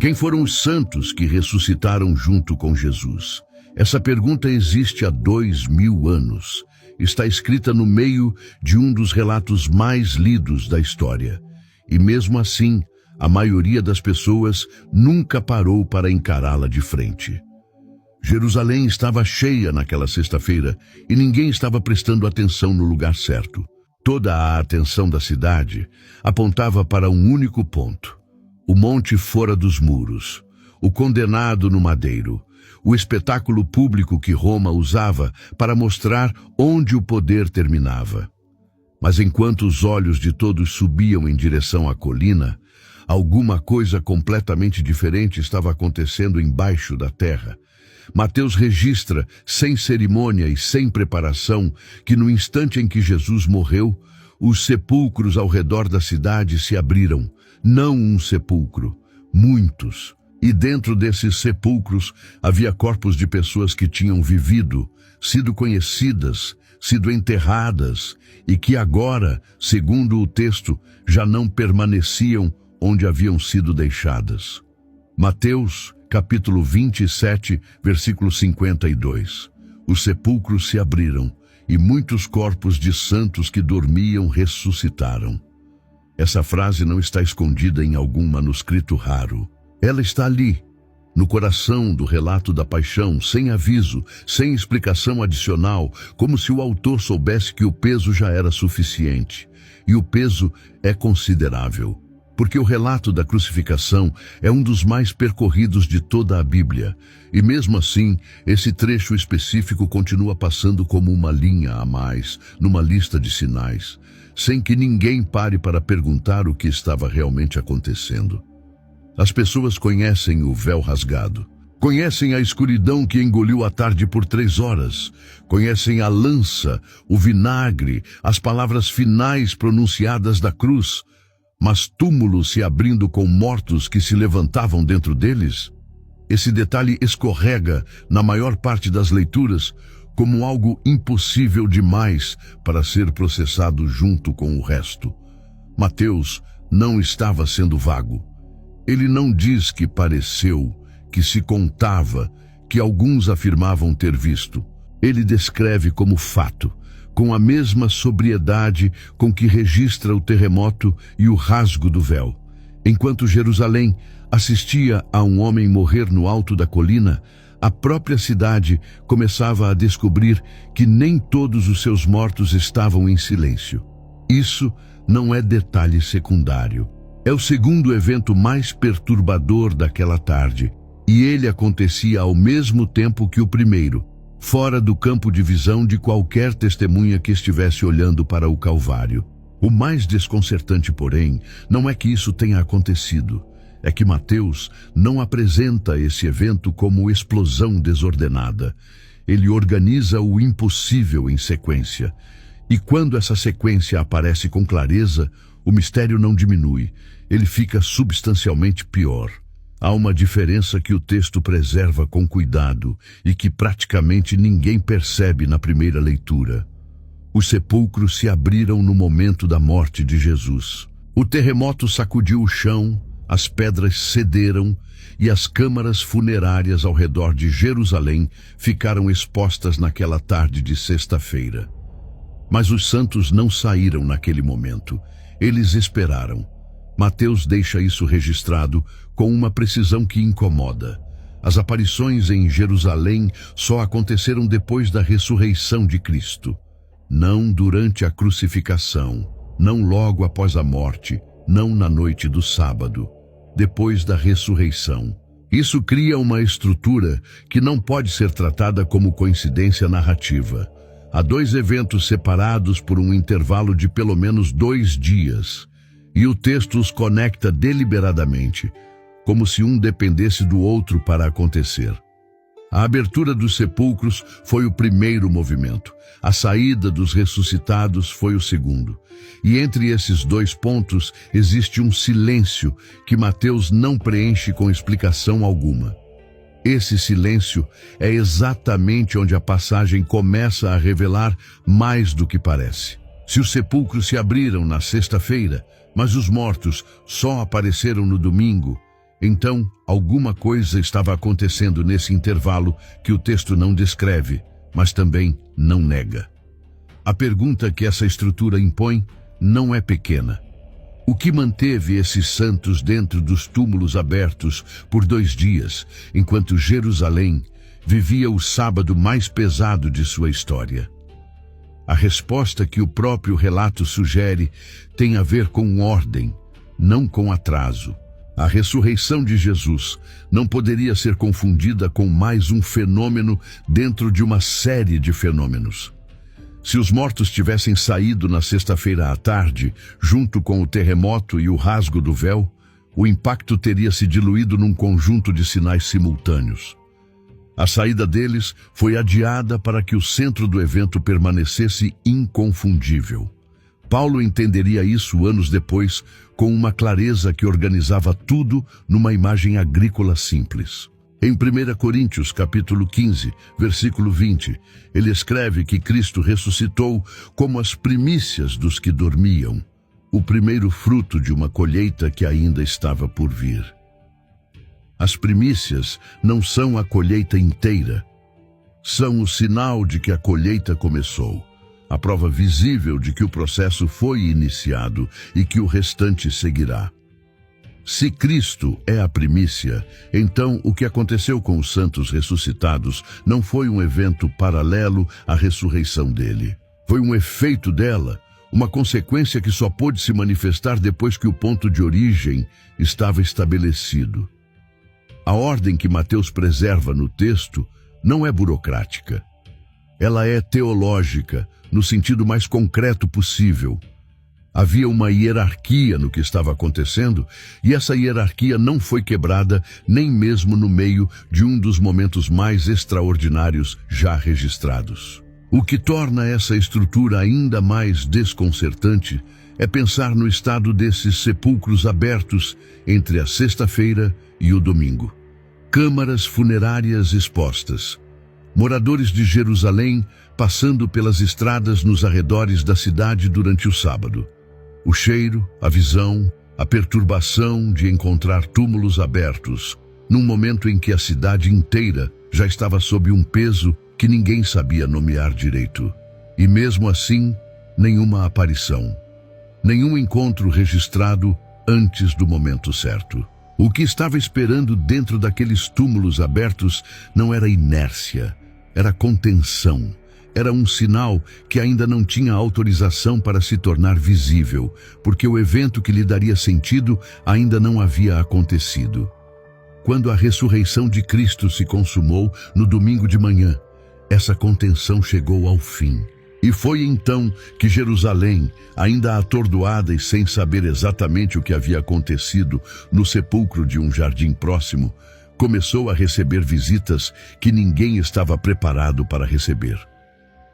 Quem foram os santos que ressuscitaram junto com Jesus? Essa pergunta existe há 2000 anos. Está escrita no meio de um dos relatos mais lidos da história. E mesmo assim, a maioria das pessoas nunca parou para encará-la de frente. Jerusalém estava cheia naquela sexta-feira e ninguém estava prestando atenção no lugar certo. Toda a atenção da cidade apontava para um único ponto: o monte fora dos muros, o condenado no madeiro, o espetáculo público que Roma usava para mostrar onde o poder terminava. Mas enquanto os olhos de todos subiam em direção à colina, alguma coisa completamente diferente estava acontecendo embaixo da terra. Mateus registra, sem cerimônia e sem preparação, que no instante em que Jesus morreu, os sepulcros ao redor da cidade se abriram. Não um sepulcro, muitos. E dentro desses sepulcros havia corpos de pessoas que tinham vivido, sido conhecidas, sido enterradas e que agora, segundo o texto, já não permaneciam onde haviam sido deixadas. Mateus, capítulo 27, versículo 52. Os sepulcros se abriram e muitos corpos de santos que dormiam ressuscitaram. Essa frase não está escondida em algum manuscrito raro. Ela está ali, no coração do relato da paixão, sem aviso, sem explicação adicional, como se o autor soubesse que o peso já era suficiente. E o peso é considerável, porque o relato da crucificação é um dos mais percorridos de toda a Bíblia. E mesmo assim, esse trecho específico continua passando como uma linha a mais, numa lista de sinais, sem que ninguém pare para perguntar o que estava realmente acontecendo. As pessoas conhecem o véu rasgado, conhecem a escuridão que engoliu a tarde por 3 horas, conhecem a lança, o vinagre, as palavras finais pronunciadas da cruz, mas túmulos se abrindo com mortos que se levantavam dentro deles? Esse detalhe escorrega na maior parte das leituras como algo impossível demais para ser processado junto com o resto. Mateus não estava sendo vago. Ele não diz que pareceu, que se contava, que alguns afirmavam ter visto. Ele descreve como fato, com a mesma sobriedade com que registra o terremoto e o rasgo do véu. Enquanto Jerusalém assistia a um homem morrer no alto da colina, a própria cidade começava a descobrir que nem todos os seus mortos estavam em silêncio. Isso não é detalhe secundário. É o segundo evento mais perturbador daquela tarde, e ele acontecia ao mesmo tempo que o primeiro, fora do campo de visão de qualquer testemunha que estivesse olhando para o Calvário. O mais desconcertante, porém, não é que isso tenha acontecido. É que Mateus não apresenta esse evento como explosão desordenada. Ele organiza o impossível em sequência. E quando essa sequência aparece com clareza, o mistério não diminui, ele fica substancialmente pior. Há uma diferença que o texto preserva com cuidado e que praticamente ninguém percebe na primeira leitura. Os sepulcros se abriram no momento da morte de Jesus. O terremoto sacudiu o chão, as pedras cederam e as câmaras funerárias ao redor de Jerusalém ficaram expostas naquela tarde de sexta-feira. Mas os santos não saíram naquele momento. Eles esperaram. Mateus deixa isso registrado com uma precisão que incomoda. As aparições em Jerusalém só aconteceram depois da ressurreição de Cristo. Não durante a crucificação, não logo após a morte, não na noite do sábado, depois da ressurreição. Isso cria uma estrutura que não pode ser tratada como coincidência narrativa. Há 2 eventos separados por um intervalo de pelo menos 2 dias, e o texto os conecta deliberadamente, como se um dependesse do outro para acontecer. A abertura dos sepulcros foi o primeiro movimento, a saída dos ressuscitados foi o segundo. E entre esses 2 pontos existe um silêncio que Mateus não preenche com explicação alguma. Esse silêncio é exatamente onde a passagem começa a revelar mais do que parece. Se os sepulcros se abriram na sexta-feira, Mas os mortos só apareceram no domingo. Então, alguma coisa estava acontecendo nesse intervalo que o texto não descreve, mas também não nega. A pergunta que essa estrutura impõe não é pequena. O que manteve esses santos dentro dos túmulos abertos por 2 dias, enquanto Jerusalém vivia o sábado mais pesado de sua história? A resposta que o próprio relato sugere tem a ver com ordem, não com atraso. A ressurreição de Jesus não poderia ser confundida com mais um fenômeno dentro de uma série de fenômenos. Se os mortos tivessem saído na sexta-feira à tarde, junto com o terremoto e o rasgo do véu, o impacto teria se diluído num conjunto de sinais simultâneos. A saída deles foi adiada para que o centro do evento permanecesse inconfundível. Paulo entenderia isso anos depois, com uma clareza que organizava tudo numa imagem agrícola simples. Em 1 Coríntios, capítulo 15, versículo 20, ele escreve que Cristo ressuscitou como as primícias dos que dormiam, o primeiro fruto de uma colheita que ainda estava por vir. As primícias não são a colheita inteira, são o sinal de que a colheita começou, a prova visível de que o processo foi iniciado e que o restante seguirá. Se Cristo é a primícia, então o que aconteceu com os santos ressuscitados não foi um evento paralelo à ressurreição dele. Foi um efeito dela, uma consequência que só pôde se manifestar depois que o ponto de origem estava estabelecido. A ordem que Mateus preserva no texto não é burocrática. Ela é teológica, no sentido mais concreto possível. Havia uma hierarquia no que estava acontecendo, e essa hierarquia não foi quebrada nem mesmo no meio de um dos momentos mais extraordinários já registrados. O que torna essa estrutura ainda mais desconcertante é pensar no estado desses sepulcros abertos entre a sexta-feira e o domingo. Câmaras funerárias expostas. Moradores de Jerusalém passando pelas estradas nos arredores da cidade durante o sábado. O cheiro, a visão, a perturbação de encontrar túmulos abertos, num momento em que a cidade inteira já estava sob um peso que ninguém sabia nomear direito. E mesmo assim, nenhuma aparição, nenhum encontro registrado antes do momento certo. O que estava esperando dentro daqueles túmulos abertos não era inércia, era contenção. Era um sinal que ainda não tinha autorização para se tornar visível, porque o evento que lhe daria sentido ainda não havia acontecido. Quando a ressurreição de Cristo se consumou no domingo de manhã, essa contenção chegou ao fim. E foi então que Jerusalém, ainda atordoada e sem saber exatamente o que havia acontecido no sepulcro de um jardim próximo, começou a receber visitas que ninguém estava preparado para receber.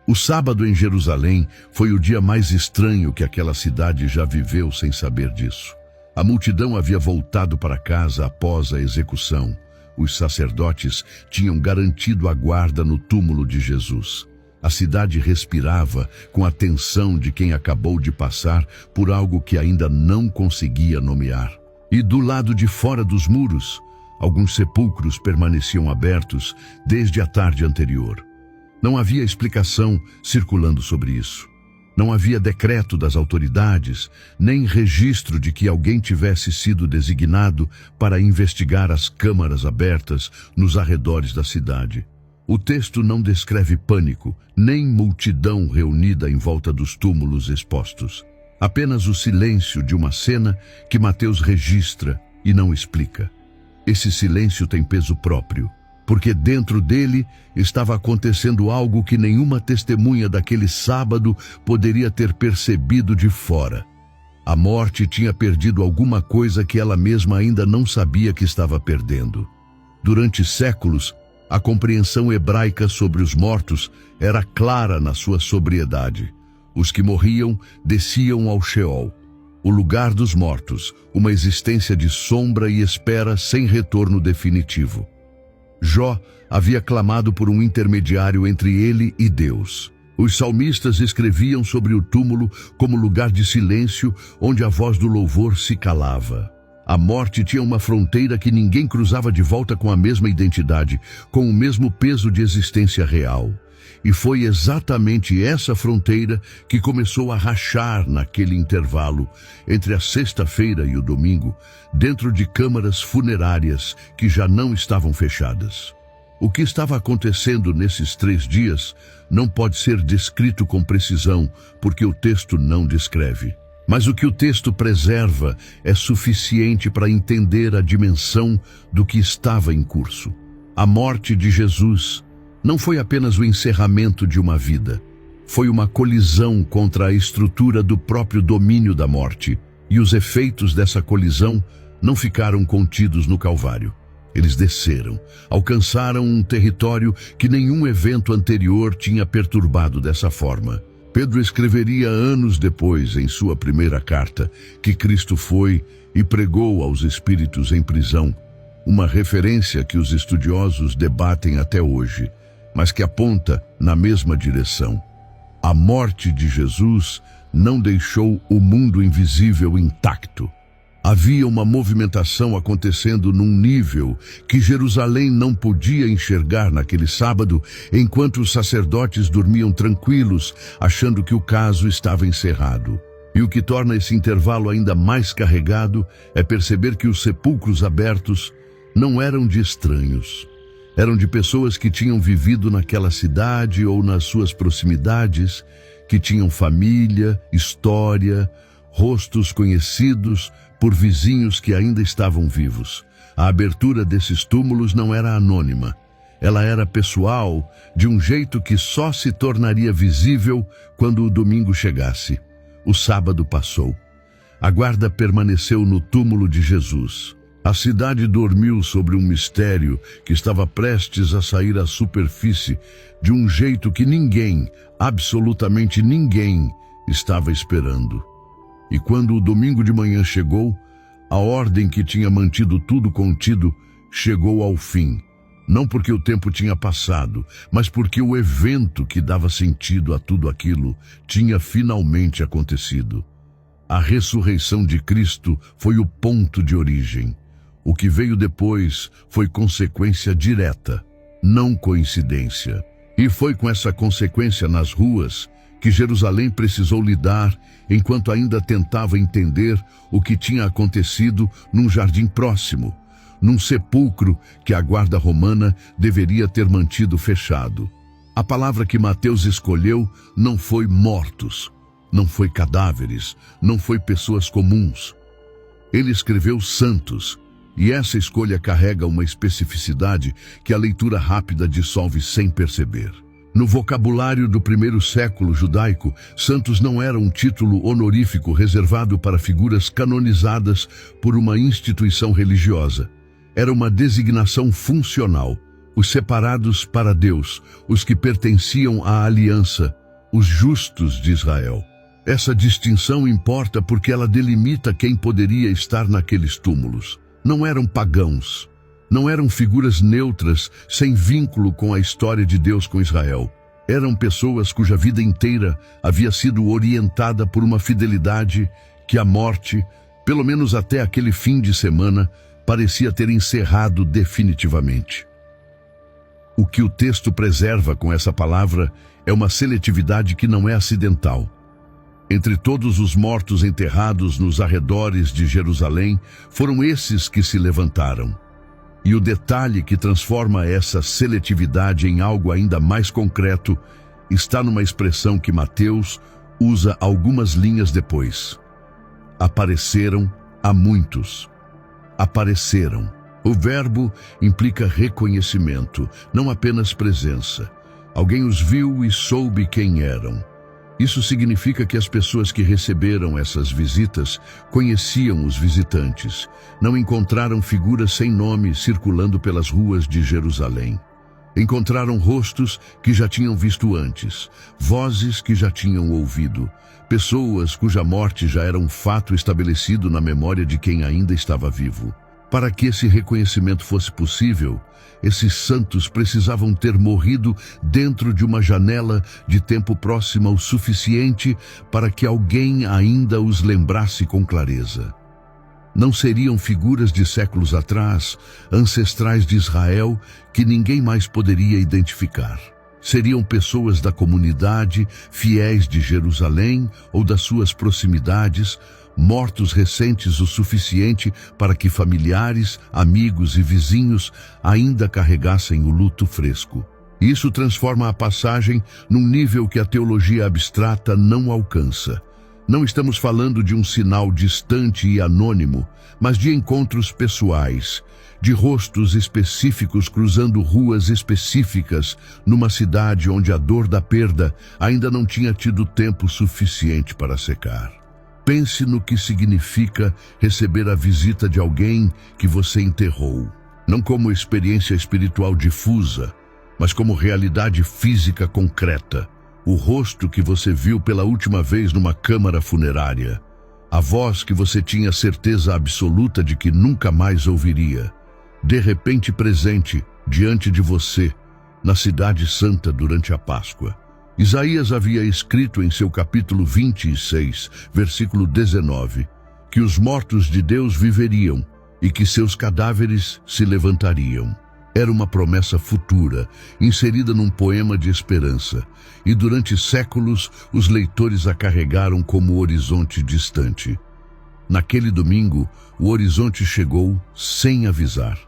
O sábado em Jerusalém foi o dia mais estranho que aquela cidade já viveu sem saber disso. A multidão havia voltado para casa após a execução. Os sacerdotes tinham garantido a guarda no túmulo de Jesus. A cidade respirava com a tensão de quem acabou de passar por algo que ainda não conseguia nomear. E do lado de fora dos muros, alguns sepulcros permaneciam abertos desde a tarde anterior. Não havia explicação circulando sobre isso. Não havia decreto das autoridades, nem registro de que alguém tivesse sido designado para investigar as câmaras abertas nos arredores da cidade. O texto não descreve pânico, nem multidão reunida em volta dos túmulos expostos. Apenas o silêncio de uma cena que Mateus registra e não explica. Esse silêncio tem peso próprio, porque dentro dele estava acontecendo algo que nenhuma testemunha daquele sábado poderia ter percebido de fora. A morte tinha perdido alguma coisa que ela mesma ainda não sabia que estava perdendo. Durante séculos, a compreensão hebraica sobre os mortos era clara na sua sobriedade. Os que morriam desciam ao Sheol, o lugar dos mortos, uma existência de sombra e espera sem retorno definitivo. Jó havia clamado por um intermediário entre ele e Deus. Os salmistas escreviam sobre o túmulo como lugar de silêncio, onde a voz do louvor se calava. A morte tinha uma fronteira que ninguém cruzava de volta com a mesma identidade, com o mesmo peso de existência real. E foi exatamente essa fronteira que começou a rachar naquele intervalo entre a sexta-feira e o domingo, dentro de câmaras funerárias que já não estavam fechadas. O que estava acontecendo nesses 3 dias não pode ser descrito com precisão, porque o texto não descreve. Mas o que o texto preserva é suficiente para entender a dimensão do que estava em curso. A morte de Jesus não foi apenas o encerramento de uma vida. Foi uma colisão contra a estrutura do próprio domínio da morte, e os efeitos dessa colisão não ficaram contidos no Calvário. Eles desceram, alcançaram um território que nenhum evento anterior tinha perturbado dessa forma. Pedro escreveria anos depois, em sua primeira carta, que Cristo foi e pregou aos espíritos em prisão, uma referência que os estudiosos debatem até hoje, mas que aponta na mesma direção. A morte de Jesus não deixou o mundo invisível intacto. Havia uma movimentação acontecendo num nível que Jerusalém não podia enxergar naquele sábado, enquanto os sacerdotes dormiam tranquilos, achando que o caso estava encerrado. E o que torna esse intervalo ainda mais carregado é perceber que os sepulcros abertos não eram de estranhos. Eram de pessoas que tinham vivido naquela cidade ou nas suas proximidades, que tinham família, história, rostos conhecidos por vizinhos que ainda estavam vivos. A abertura desses túmulos não era anônima. Ela era pessoal, de um jeito que só se tornaria visível quando o domingo chegasse. O sábado passou. A guarda permaneceu no túmulo de Jesus. A cidade dormiu sobre um mistério que estava prestes a sair à superfície de um jeito que ninguém, absolutamente ninguém, estava esperando. E quando o domingo de manhã chegou, a ordem que tinha mantido tudo contido chegou ao fim. Não porque o tempo tinha passado, mas porque o evento que dava sentido a tudo aquilo tinha finalmente acontecido. A ressurreição de Cristo foi o ponto de origem. O que veio depois foi consequência direta, não coincidência. E foi com essa consequência nas ruas que Jerusalém precisou lidar enquanto ainda tentava entender o que tinha acontecido num jardim próximo, num sepulcro que a guarda romana deveria ter mantido fechado. A palavra que Mateus escolheu não foi mortos, não foi cadáveres, não foi pessoas comuns. Ele escreveu santos, e essa escolha carrega uma especificidade que a leitura rápida dissolve sem perceber. No vocabulário do primeiro século judaico, santos não era um título honorífico reservado para figuras canonizadas por uma instituição religiosa. Era uma designação funcional, os separados para Deus, os que pertenciam à aliança, os justos de Israel. Essa distinção importa porque ela delimita quem poderia estar naqueles túmulos. Não eram pagãos. Não eram figuras neutras, sem vínculo com a história de Deus com Israel. Eram pessoas cuja vida inteira havia sido orientada por uma fidelidade que a morte, pelo menos até aquele fim de semana, parecia ter encerrado definitivamente. O que o texto preserva com essa palavra é uma seletividade que não é acidental. Entre todos os mortos enterrados nos arredores de Jerusalém, foram esses que se levantaram. E o detalhe que transforma essa seletividade em algo ainda mais concreto está numa expressão que Mateus usa algumas linhas depois. Apareceram a muitos. Apareceram. O verbo implica reconhecimento, não apenas presença. Alguém os viu e soube quem eram. Isso significa que as pessoas que receberam essas visitas conheciam os visitantes. Não encontraram figuras sem nome circulando pelas ruas de Jerusalém. Encontraram rostos que já tinham visto antes, vozes que já tinham ouvido, pessoas cuja morte já era um fato estabelecido na memória de quem ainda estava vivo. Para que esse reconhecimento fosse possível, esses santos precisavam ter morrido dentro de uma janela de tempo próxima o suficiente para que alguém ainda os lembrasse com clareza. Não seriam figuras de séculos atrás, ancestrais de Israel, que ninguém mais poderia identificar. Seriam pessoas da comunidade, fiéis de Jerusalém ou das suas proximidades, mortos recentes o suficiente para que familiares, amigos e vizinhos ainda carregassem o luto fresco. Isso transforma a passagem num nível que a teologia abstrata não alcança. Não estamos falando de um sinal distante e anônimo, mas de encontros pessoais, de rostos específicos cruzando ruas específicas numa cidade onde a dor da perda ainda não tinha tido tempo suficiente para secar. Pense no que significa receber a visita de alguém que você enterrou, não como experiência espiritual difusa, mas como realidade física concreta. O rosto que você viu pela última vez numa câmara funerária, a voz que você tinha certeza absoluta de que nunca mais ouviria, de repente presente diante de você, na Cidade Santa durante a Páscoa. Isaías havia escrito em seu capítulo 26, versículo 19, que os mortos de Deus viveriam e que seus cadáveres se levantariam. Era uma promessa futura, inserida num poema de esperança, e durante séculos os leitores a carregaram como horizonte distante. Naquele domingo, o horizonte chegou sem avisar.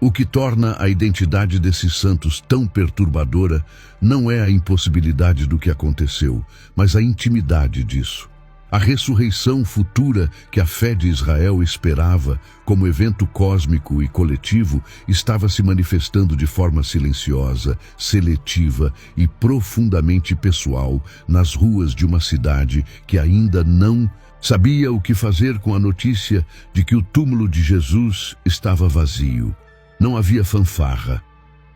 O que torna a identidade desses santos tão perturbadora não é a impossibilidade do que aconteceu, mas a intimidade disso. A ressurreição futura que a fé de Israel esperava como evento cósmico e coletivo estava se manifestando de forma silenciosa, seletiva e profundamente pessoal nas ruas de uma cidade que ainda não sabia o que fazer com a notícia de que o túmulo de Jesus estava vazio. Não havia fanfarra,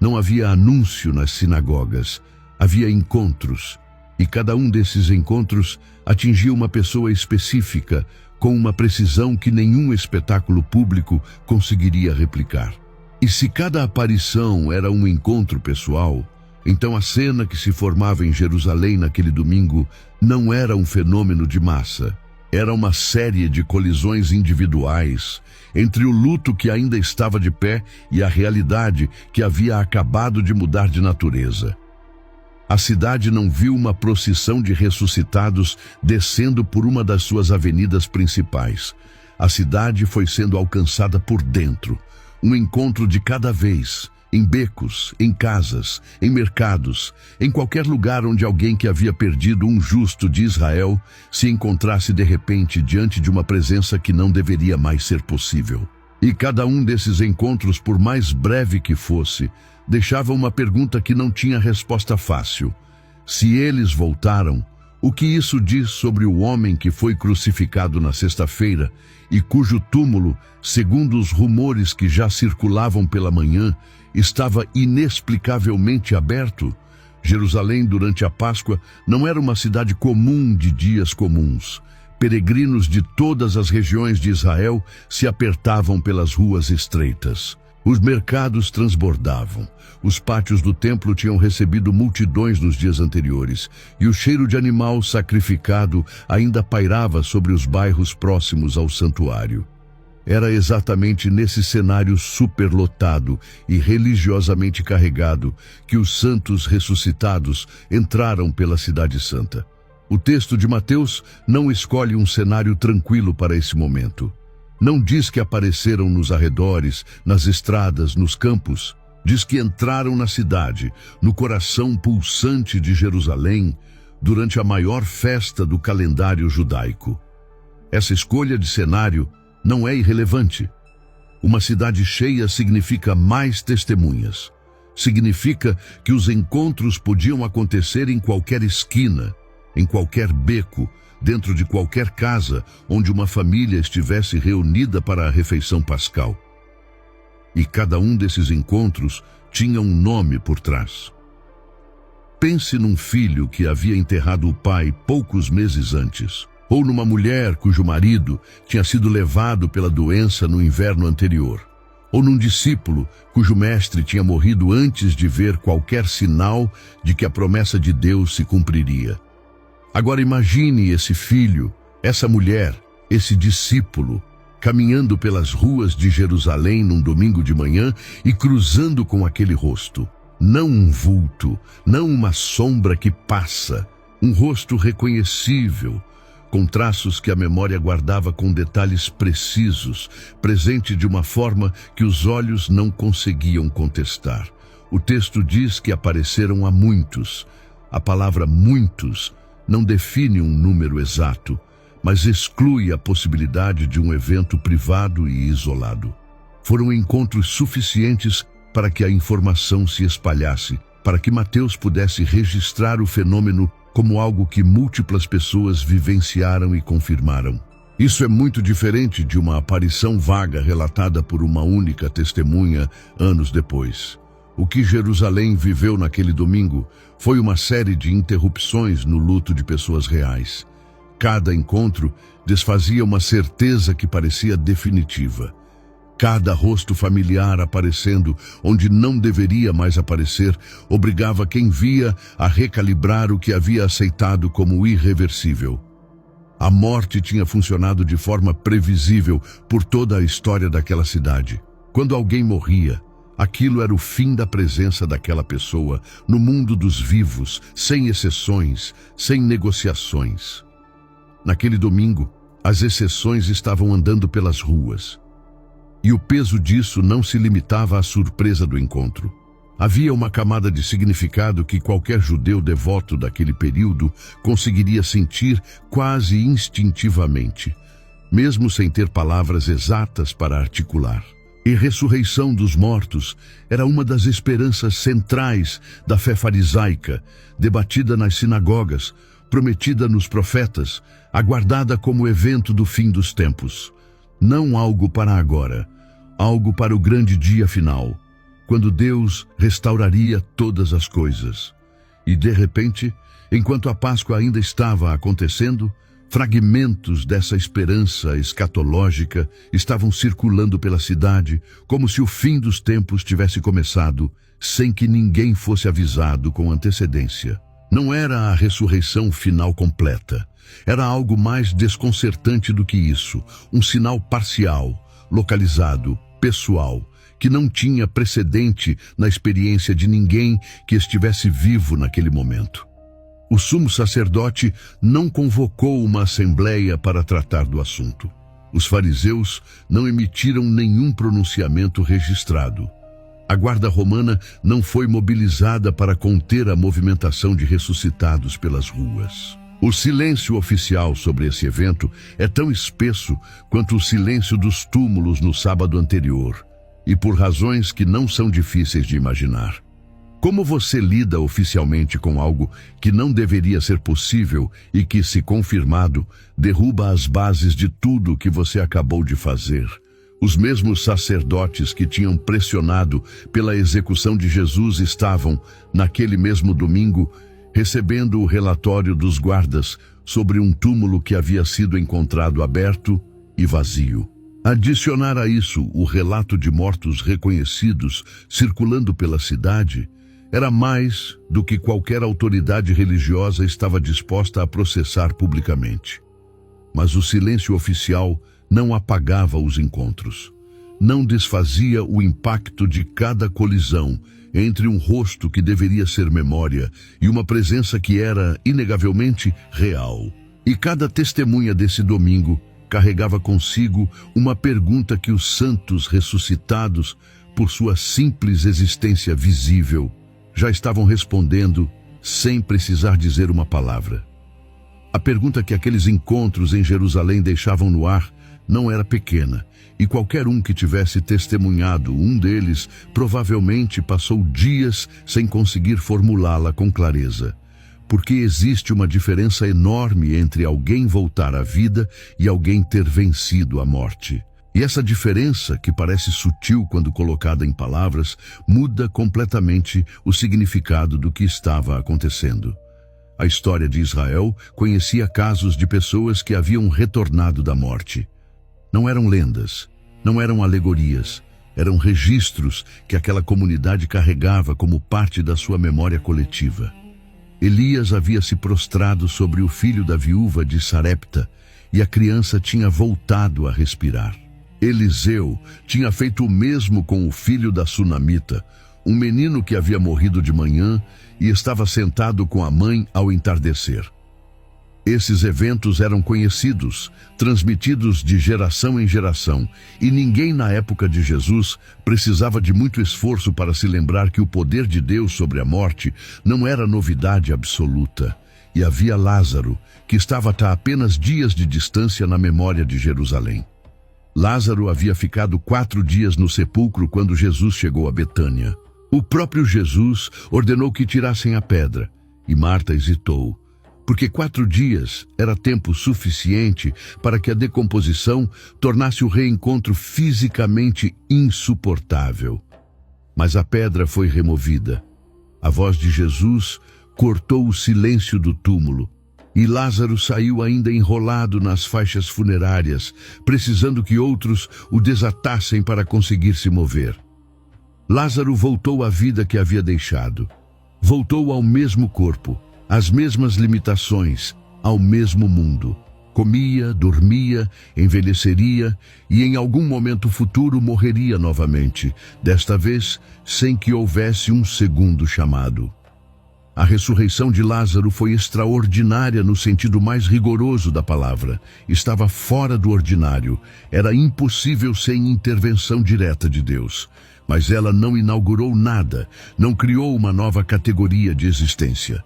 não havia anúncio nas sinagogas, havia encontros. E cada um desses encontros atingia uma pessoa específica, com uma precisão que nenhum espetáculo público conseguiria replicar. E se cada aparição era um encontro pessoal, então a cena que se formava em Jerusalém naquele domingo não era um fenômeno de massa. Era uma série de colisões individuais entre o luto que ainda estava de pé e a realidade que havia acabado de mudar de natureza. A cidade não viu uma procissão de ressuscitados descendo por uma das suas avenidas principais. A cidade foi sendo alcançada por dentro, um encontro de cada vez, em becos, em casas, em mercados, em qualquer lugar onde alguém que havia perdido um justo de Israel se encontrasse de repente diante de uma presença que não deveria mais ser possível. E cada um desses encontros, por mais breve que fosse, deixava uma pergunta que não tinha resposta fácil. Se eles voltaram, o que isso diz sobre o homem que foi crucificado na sexta-feira e cujo túmulo, segundo os rumores que já circulavam pela manhã, estava inexplicavelmente aberto? Jerusalém, durante a Páscoa, não era uma cidade comum de dias comuns. Peregrinos de todas as regiões de Israel se apertavam pelas ruas estreitas. Os mercados transbordavam. Os pátios do templo tinham recebido multidões nos dias anteriores, e o cheiro de animal sacrificado ainda pairava sobre os bairros próximos ao santuário. Era exatamente nesse cenário superlotado e religiosamente carregado que os santos ressuscitados entraram pela Cidade Santa. O texto de Mateus não escolhe um cenário tranquilo para esse momento. Não diz que apareceram nos arredores, nas estradas, nos campos. Diz que entraram na cidade, no coração pulsante de Jerusalém, durante a maior festa do calendário judaico. Essa escolha de cenário não é irrelevante. Uma cidade cheia significa mais testemunhas. Significa que os encontros podiam acontecer em qualquer esquina, em qualquer beco, dentro de qualquer casa onde uma família estivesse reunida para a refeição pascal. E cada um desses encontros tinha um nome por trás. Pense num filho que havia enterrado o pai poucos meses antes, ou numa mulher cujo marido tinha sido levado pela doença no inverno anterior, ou num discípulo cujo mestre tinha morrido antes de ver qualquer sinal de que a promessa de Deus se cumpriria. Agora imagine esse filho, essa mulher, esse discípulo, caminhando pelas ruas de Jerusalém num domingo de manhã e cruzando com aquele rosto. Não um vulto, não uma sombra que passa, um rosto reconhecível, com traços que a memória guardava com detalhes precisos, presente de uma forma que os olhos não conseguiam contestar. O texto diz que apareceram a muitos. A palavra muitos não define um número exato, mas exclui a possibilidade de um evento privado e isolado. Foram encontros suficientes para que a informação se espalhasse, para que Mateus pudesse registrar o fenômeno como algo que múltiplas pessoas vivenciaram e confirmaram. Isso é muito diferente de uma aparição vaga relatada por uma única testemunha anos depois. O que Jerusalém viveu naquele domingo foi uma série de interrupções no luto de pessoas reais. Cada encontro desfazia uma certeza que parecia definitiva. Cada rosto familiar aparecendo onde não deveria mais aparecer obrigava quem via a recalibrar o que havia aceitado como irreversível. A morte tinha funcionado de forma previsível por toda a história daquela cidade. Quando alguém morria, aquilo era o fim da presença daquela pessoa no mundo dos vivos, sem exceções, sem negociações. Naquele domingo, as exceções estavam andando pelas ruas. E o peso disso não se limitava à surpresa do encontro. Havia uma camada de significado que qualquer judeu devoto daquele período conseguiria sentir quase instintivamente, mesmo sem ter palavras exatas para articular. E ressurreição dos mortos era uma das esperanças centrais da fé farisaica, debatida nas sinagogas, prometida nos profetas, aguardada como evento do fim dos tempos. Não algo para agora, algo para o grande dia final, quando Deus restauraria todas as coisas. E de repente, enquanto a Páscoa ainda estava acontecendo, fragmentos dessa esperança escatológica estavam circulando pela cidade, como se o fim dos tempos tivesse começado, sem que ninguém fosse avisado com antecedência. Não era a ressurreição final completa. Era algo mais desconcertante do que isso, um sinal parcial, localizado, pessoal, que não tinha precedente na experiência de ninguém que estivesse vivo naquele momento. O sumo sacerdote não convocou uma assembleia para tratar do assunto. Os fariseus não emitiram nenhum pronunciamento registrado. A guarda romana não foi mobilizada para conter a movimentação de ressuscitados pelas ruas. O silêncio oficial sobre esse evento é tão espesso quanto o silêncio dos túmulos no sábado anterior, e por razões que não são difíceis de imaginar. Como você lida oficialmente com algo que não deveria ser possível e que, se confirmado, derruba as bases de tudo o que você acabou de fazer? Os mesmos sacerdotes que tinham pressionado pela execução de Jesus estavam, naquele mesmo domingo, recebendo o relatório dos guardas sobre um túmulo que havia sido encontrado aberto e vazio. Adicionar a isso o relato de mortos reconhecidos circulando pela cidade era mais do que qualquer autoridade religiosa estava disposta a processar publicamente. Mas o silêncio oficial não apagava os encontros, não desfazia o impacto de cada colisão entre um rosto que deveria ser memória e uma presença que era, inegavelmente, real. E cada testemunha desse domingo carregava consigo uma pergunta que os santos ressuscitados, por sua simples existência visível, já estavam respondendo sem precisar dizer uma palavra. A pergunta que aqueles encontros em Jerusalém deixavam no ar não era pequena, e qualquer um que tivesse testemunhado um deles provavelmente passou dias sem conseguir formulá-la com clareza. Porque existe uma diferença enorme entre alguém voltar à vida e alguém ter vencido a morte. E essa diferença, que parece sutil quando colocada em palavras, muda completamente o significado do que estava acontecendo. A história de Israel conhecia casos de pessoas que haviam retornado da morte. Não eram lendas, não eram alegorias, eram registros que aquela comunidade carregava como parte da sua memória coletiva. Elias havia se prostrado sobre o filho da viúva de Sarepta e a criança tinha voltado a respirar. Eliseu tinha feito o mesmo com o filho da sunamita, um menino que havia morrido de manhã e estava sentado com a mãe ao entardecer. Esses eventos eram conhecidos, transmitidos de geração em geração, e ninguém na época de Jesus precisava de muito esforço para se lembrar que o poder de Deus sobre a morte não era novidade absoluta. E havia Lázaro, que estava a apenas dias de distância na memória de Jerusalém. Lázaro havia ficado 4 dias no sepulcro quando Jesus chegou a Betânia. O próprio Jesus ordenou que tirassem a pedra, e Marta hesitou, porque 4 dias era tempo suficiente para que a decomposição tornasse o reencontro fisicamente insuportável. Mas a pedra foi removida. A voz de Jesus cortou o silêncio do túmulo, e Lázaro saiu ainda enrolado nas faixas funerárias, precisando que outros o desatassem para conseguir se mover. Lázaro voltou à vida que havia deixado. Voltou ao mesmo corpo, às mesmas limitações, ao mesmo mundo. Comia, dormia, envelheceria e em algum momento futuro morreria novamente, desta vez sem que houvesse um segundo chamado. A ressurreição de Lázaro foi extraordinária no sentido mais rigoroso da palavra. Estava fora do ordinário, era impossível sem intervenção direta de Deus. Mas ela não inaugurou nada, não criou uma nova categoria de existência.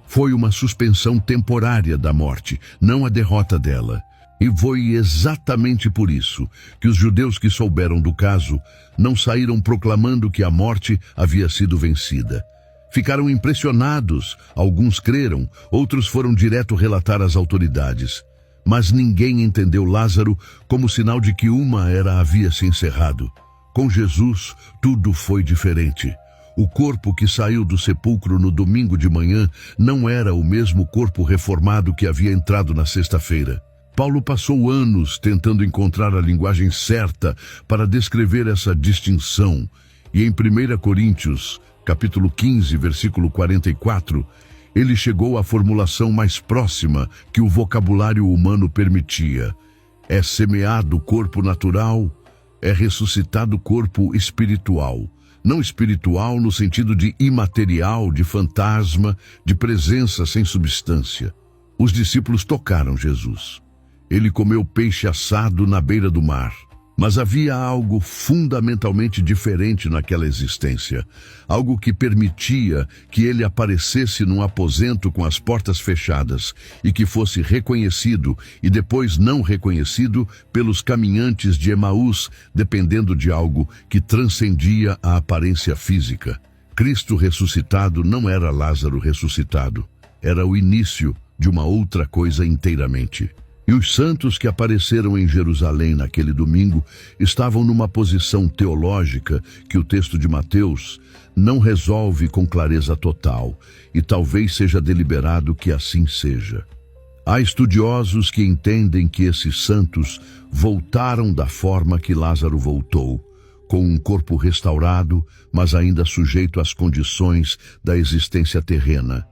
Foi uma suspensão temporária da morte, não a derrota dela. E foi exatamente por isso que os judeus que souberam do caso não saíram proclamando que a morte havia sido vencida. Ficaram impressionados, alguns creram, outros foram direto relatar às autoridades. Mas ninguém entendeu Lázaro como sinal de que uma era havia se encerrado. Com Jesus, tudo foi diferente. O corpo que saiu do sepulcro no domingo de manhã não era o mesmo corpo reformado que havia entrado na sexta-feira. Paulo passou anos tentando encontrar a linguagem certa para descrever essa distinção. E em 1 Coríntios, capítulo 15, versículo 44, ele chegou à formulação mais próxima que o vocabulário humano permitia. É semeado o corpo natural, é ressuscitado o corpo espiritual. Não espiritual no sentido de imaterial, de fantasma, de presença sem substância. Os discípulos tocaram Jesus. Ele comeu peixe assado na beira do mar. Mas havia algo fundamentalmente diferente naquela existência. Algo que permitia que ele aparecesse num aposento com as portas fechadas e que fosse reconhecido e depois não reconhecido pelos caminhantes de Emaús, dependendo de algo que transcendia a aparência física. Cristo ressuscitado não era Lázaro ressuscitado. Era o início de uma outra coisa inteiramente. E os santos que apareceram em Jerusalém naquele domingo estavam numa posição teológica que o texto de Mateus não resolve com clareza total, e talvez seja deliberado que assim seja. Há estudiosos que entendem que esses santos voltaram da forma que Lázaro voltou, com um corpo restaurado, mas ainda sujeito às condições da existência terrena.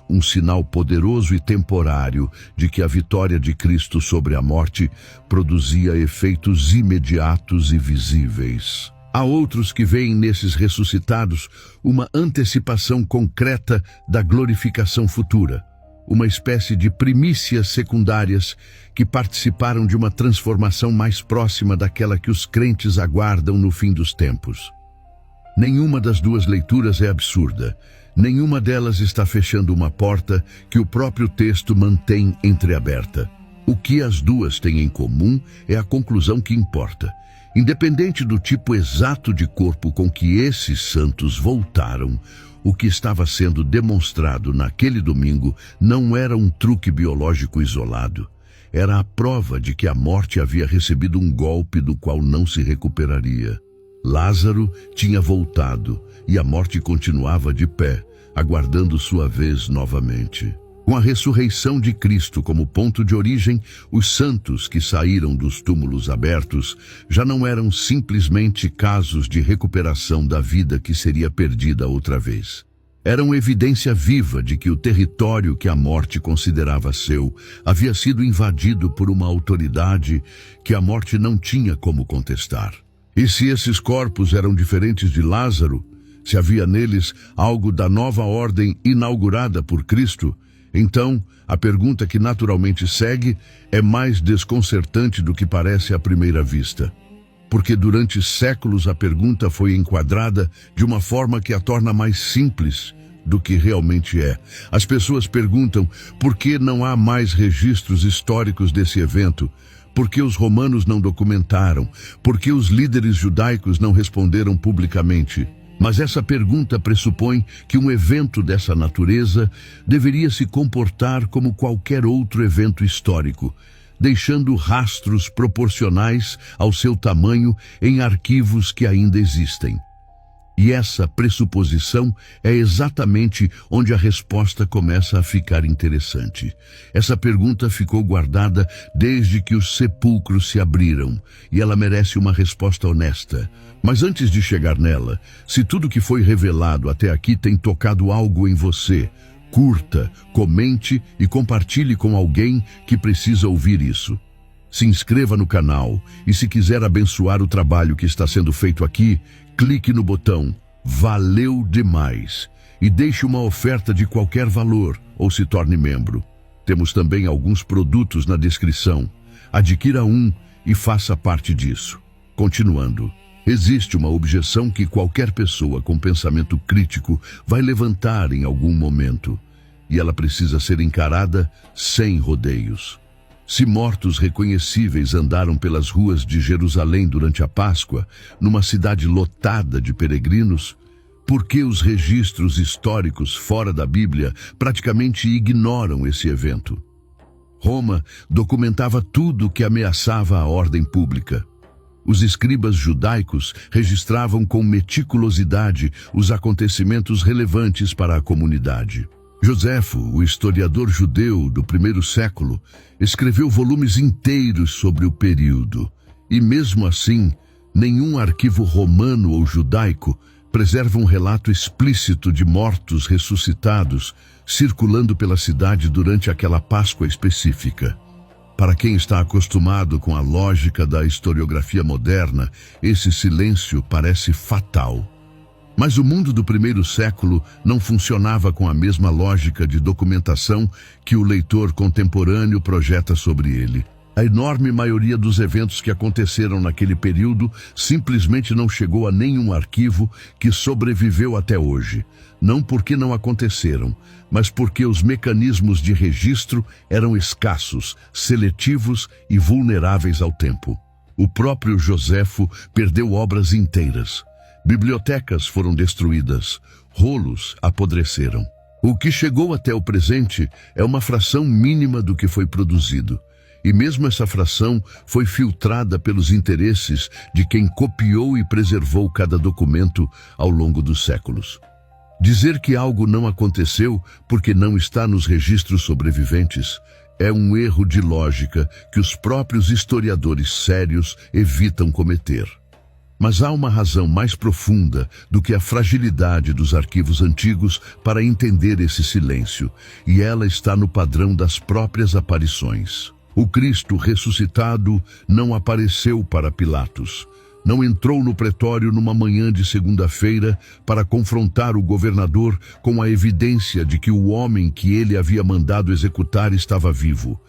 Um sinal poderoso e temporário de que a vitória de Cristo sobre a morte produzia efeitos imediatos e visíveis. Há outros que veem nesses ressuscitados uma antecipação concreta da glorificação futura, uma espécie de primícias secundárias que participaram de uma transformação mais próxima daquela que os crentes aguardam no fim dos tempos. Nenhuma das duas leituras é absurda. Nenhuma delas está fechando uma porta que o próprio texto mantém entreaberta. O que as duas têm em comum é a conclusão que importa. Independente do tipo exato de corpo com que esses santos voltaram, o que estava sendo demonstrado naquele domingo não era um truque biológico isolado. Era a prova de que a morte havia recebido um golpe do qual não se recuperaria. Lázaro tinha voltado e a morte continuava de pé, aguardando sua vez novamente. Com a ressurreição de Cristo como ponto de origem, os santos que saíram dos túmulos abertos já não eram simplesmente casos de recuperação da vida que seria perdida outra vez. Eram evidência viva de que o território que a morte considerava seu havia sido invadido por uma autoridade que a morte não tinha como contestar. E se esses corpos eram diferentes de Lázaro, se havia neles algo da nova ordem inaugurada por Cristo, então, a pergunta que naturalmente segue é mais desconcertante do que parece à primeira vista. Porque durante séculos a pergunta foi enquadrada de uma forma que a torna mais simples do que realmente é. As pessoas perguntam por que não há mais registros históricos desse evento, por que os romanos não documentaram, por que os líderes judaicos não responderam publicamente. Mas essa pergunta pressupõe que um evento dessa natureza deveria se comportar como qualquer outro evento histórico, deixando rastros proporcionais ao seu tamanho em arquivos que ainda existem. E essa pressuposição é exatamente onde a resposta começa a ficar interessante. Essa pergunta ficou guardada desde que os sepulcros se abriram, e ela merece uma resposta honesta. Mas antes de chegar nela, se tudo que foi revelado até aqui tem tocado algo em você, curta, comente e compartilhe com alguém que precisa ouvir isso. Se inscreva no canal e, se quiser abençoar o trabalho que está sendo feito aqui, clique no botão "Valeu demais" e deixe uma oferta de qualquer valor ou se torne membro. Temos também alguns produtos na descrição. Adquira um e faça parte disso. Continuando. Existe uma objeção que qualquer pessoa com pensamento crítico vai levantar em algum momento, e ela precisa ser encarada sem rodeios. Se mortos reconhecíveis andaram pelas ruas de Jerusalém durante a Páscoa, numa cidade lotada de peregrinos, por que os registros históricos fora da Bíblia praticamente ignoram esse evento? Roma documentava tudo que ameaçava a ordem pública. Os escribas judaicos registravam com meticulosidade os acontecimentos relevantes para a comunidade. Joséfo, o historiador judeu do primeiro século, escreveu volumes inteiros sobre o período. E mesmo assim, nenhum arquivo romano ou judaico preserva um relato explícito de mortos ressuscitados circulando pela cidade durante aquela Páscoa específica. Para quem está acostumado com a lógica da historiografia moderna, esse silêncio parece fatal. Mas o mundo do primeiro século não funcionava com a mesma lógica de documentação que o leitor contemporâneo projeta sobre ele. A enorme maioria dos eventos que aconteceram naquele período simplesmente não chegou a nenhum arquivo que sobreviveu até hoje. Não porque não aconteceram, mas porque os mecanismos de registro eram escassos, seletivos e vulneráveis ao tempo. O próprio Joséfo perdeu obras inteiras. Bibliotecas foram destruídas, rolos apodreceram. O que chegou até o presente é uma fração mínima do que foi produzido. E mesmo essa fração foi filtrada pelos interesses de quem copiou e preservou cada documento ao longo dos séculos. Dizer que algo não aconteceu porque não está nos registros sobreviventes é um erro de lógica que os próprios historiadores sérios evitam cometer. Mas há uma razão mais profunda do que a fragilidade dos arquivos antigos para entender esse silêncio, e ela está no padrão das próprias aparições. O Cristo ressuscitado não apareceu para Pilatos. Não entrou no pretório numa manhã de segunda-feira para confrontar o governador com a evidência de que o homem que ele havia mandado executar estava vivo.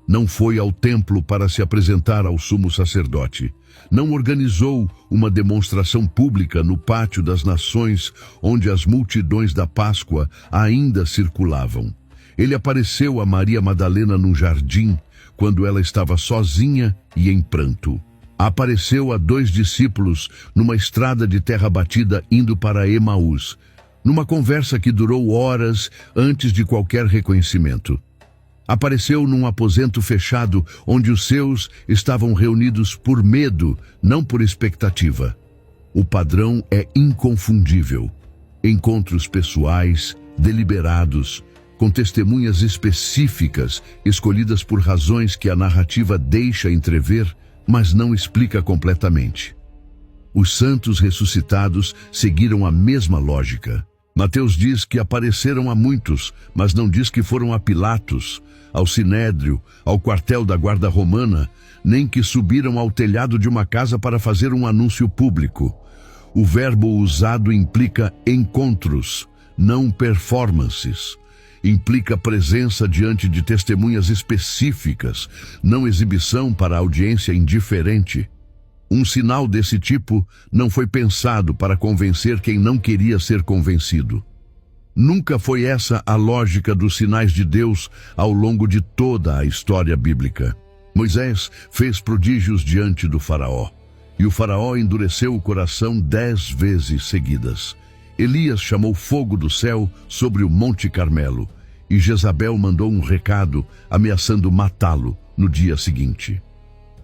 Não foi ao templo para se apresentar ao sumo sacerdote. Não organizou uma demonstração pública no Pátio das Nações, onde as multidões da Páscoa ainda circulavam. Ele apareceu a Maria Madalena num jardim, quando ela estava sozinha e em pranto. Apareceu a 2 discípulos numa estrada de terra batida indo para Emaús, numa conversa que durou horas antes de qualquer reconhecimento. Apareceu num aposento fechado onde os seus estavam reunidos por medo, não por expectativa. O padrão é inconfundível. Encontros pessoais, deliberados, com testemunhas específicas, escolhidas por razões que a narrativa deixa entrever, mas não explica completamente. Os santos ressuscitados seguiram a mesma lógica. Mateus diz que apareceram a muitos, mas não diz que foram a Pilatos, ao Sinédrio, ao quartel da guarda romana, nem que subiram ao telhado de uma casa para fazer um anúncio público. O verbo usado implica encontros, não performances. Implica presença diante de testemunhas específicas, não exibição para audiência indiferente. Um sinal desse tipo não foi pensado para convencer quem não queria ser convencido. Nunca foi essa a lógica dos sinais de Deus ao longo de toda a história bíblica. Moisés fez prodígios diante do faraó, e o faraó endureceu o coração 10 vezes seguidas. Elias chamou fogo do céu sobre o Monte Carmelo, e Jezabel mandou um recado ameaçando matá-lo no dia seguinte.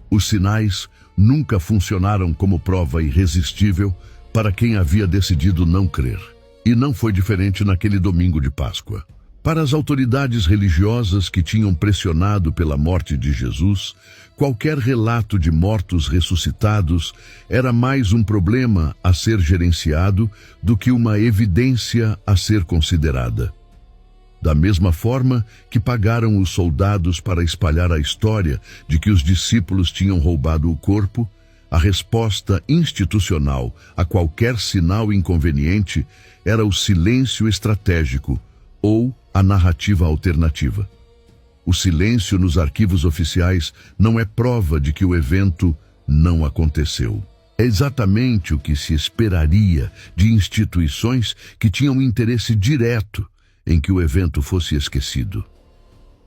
Os sinais nunca funcionaram como prova irresistível para quem havia decidido não crer. E não foi diferente naquele domingo de Páscoa. Para as autoridades religiosas que tinham pressionado pela morte de Jesus, qualquer relato de mortos ressuscitados era mais um problema a ser gerenciado do que uma evidência a ser considerada. Da mesma forma que pagaram os soldados para espalhar a história de que os discípulos tinham roubado o corpo, a resposta institucional a qualquer sinal inconveniente era o silêncio estratégico ou a narrativa alternativa. O silêncio nos arquivos oficiais não é prova de que o evento não aconteceu. É exatamente o que se esperaria de instituições que tinham interesse direto em que o evento fosse esquecido.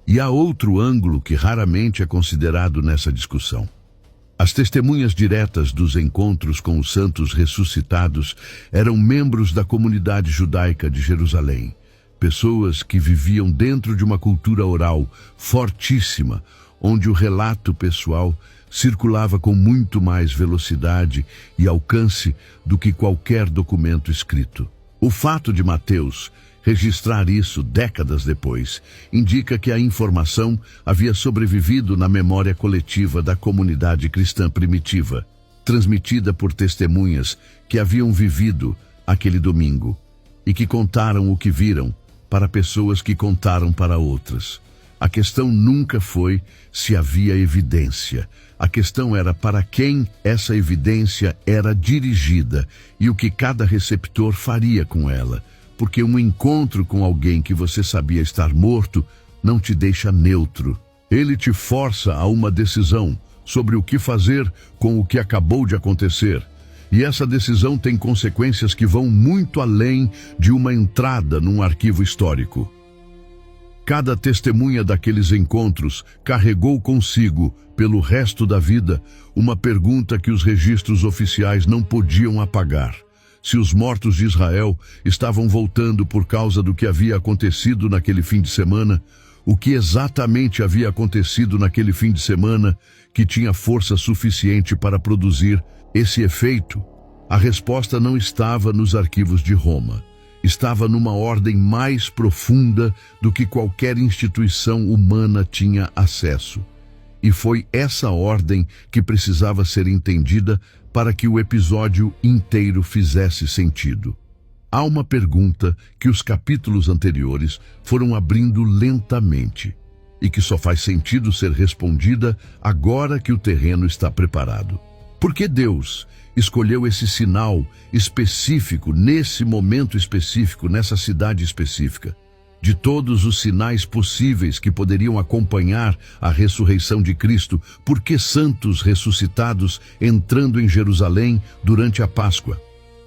E há outro ângulo que raramente é considerado nessa discussão. As testemunhas diretas dos encontros com os santos ressuscitados eram membros da comunidade judaica de Jerusalém, pessoas que viviam dentro de uma cultura oral fortíssima, onde o relato pessoal circulava com muito mais velocidade e alcance do que qualquer documento escrito. O fato de Mateus registrar isso décadas depois indica que a informação havia sobrevivido na memória coletiva da comunidade cristã primitiva, transmitida por testemunhas que haviam vivido aquele domingo e que contaram o que viram para pessoas que contaram para outras. A questão nunca foi se havia evidência. A questão era para quem essa evidência era dirigida e o que cada receptor faria com ela. Porque um encontro com alguém que você sabia estar morto não te deixa neutro. Ele te força a uma decisão sobre o que fazer com o que acabou de acontecer. E essa decisão tem consequências que vão muito além de uma entrada num arquivo histórico. Cada testemunha daqueles encontros carregou consigo, pelo resto da vida, uma pergunta que os registros oficiais não podiam apagar. Se os mortos de Israel estavam voltando por causa do que havia acontecido naquele fim de semana, o que exatamente havia acontecido naquele fim de semana que tinha força suficiente para produzir esse efeito? A resposta não estava nos arquivos de Roma. Estava numa ordem mais profunda do que qualquer instituição humana tinha acesso. E foi essa ordem que precisava ser entendida para que o episódio inteiro fizesse sentido. Há uma pergunta que os capítulos anteriores foram abrindo lentamente e que só faz sentido ser respondida agora que o terreno está preparado. Por que Deus escolheu esse sinal específico, nesse momento específico, nessa cidade específica? De todos os sinais possíveis que poderiam acompanhar a ressurreição de Cristo, por que santos ressuscitados entrando em Jerusalém durante a Páscoa?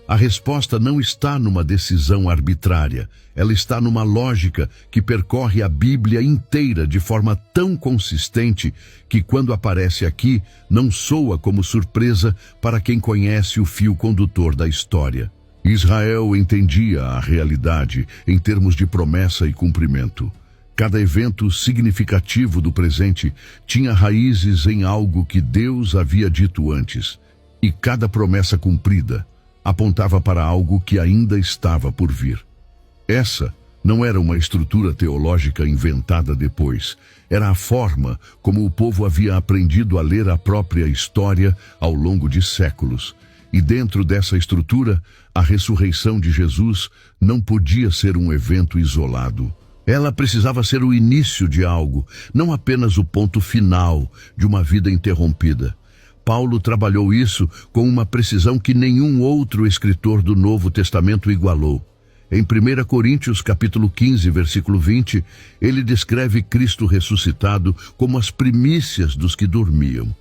A resposta não está numa decisão arbitrária, ela está numa lógica que percorre a Bíblia inteira de forma tão consistente que, quando aparece aqui, não soa como surpresa para quem conhece o fio condutor da história. Israel entendia a realidade em termos de promessa e cumprimento. Cada evento significativo do presente tinha raízes em algo que Deus havia dito antes, e cada promessa cumprida apontava para algo que ainda estava por vir. Essa Não era uma estrutura teológica inventada depois. Era a forma como o povo havia aprendido a ler a própria história ao longo de séculos. E dentro dessa estrutura, a ressurreição de Jesus não podia ser um evento isolado. Ela precisava ser o início de algo, não apenas o ponto final de uma vida interrompida. Paulo trabalhou isso com uma precisão que nenhum outro escritor do Novo Testamento igualou. Em 1 Coríntios capítulo 15, versículo 20, ele descreve Cristo ressuscitado como as primícias dos que dormiam.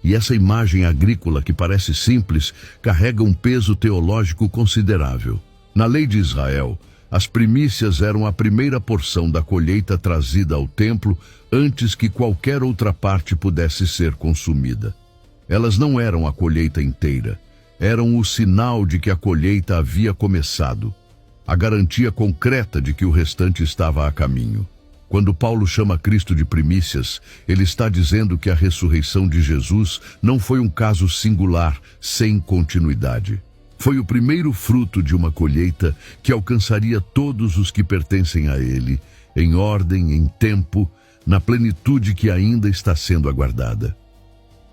E essa imagem agrícola que parece simples, carrega um peso teológico considerável. Na lei de Israel, as primícias eram a primeira porção da colheita trazida ao templo antes que qualquer outra parte pudesse ser consumida. Elas não eram a colheita inteira, eram o sinal de que a colheita havia começado, a garantia concreta de que o restante estava a caminho. Quando Paulo chama Cristo de primícias, ele está dizendo que a ressurreição de Jesus não foi um caso singular, sem continuidade. Foi o primeiro fruto de uma colheita que alcançaria todos os que pertencem a ele, em ordem, em tempo, na plenitude que ainda está sendo aguardada.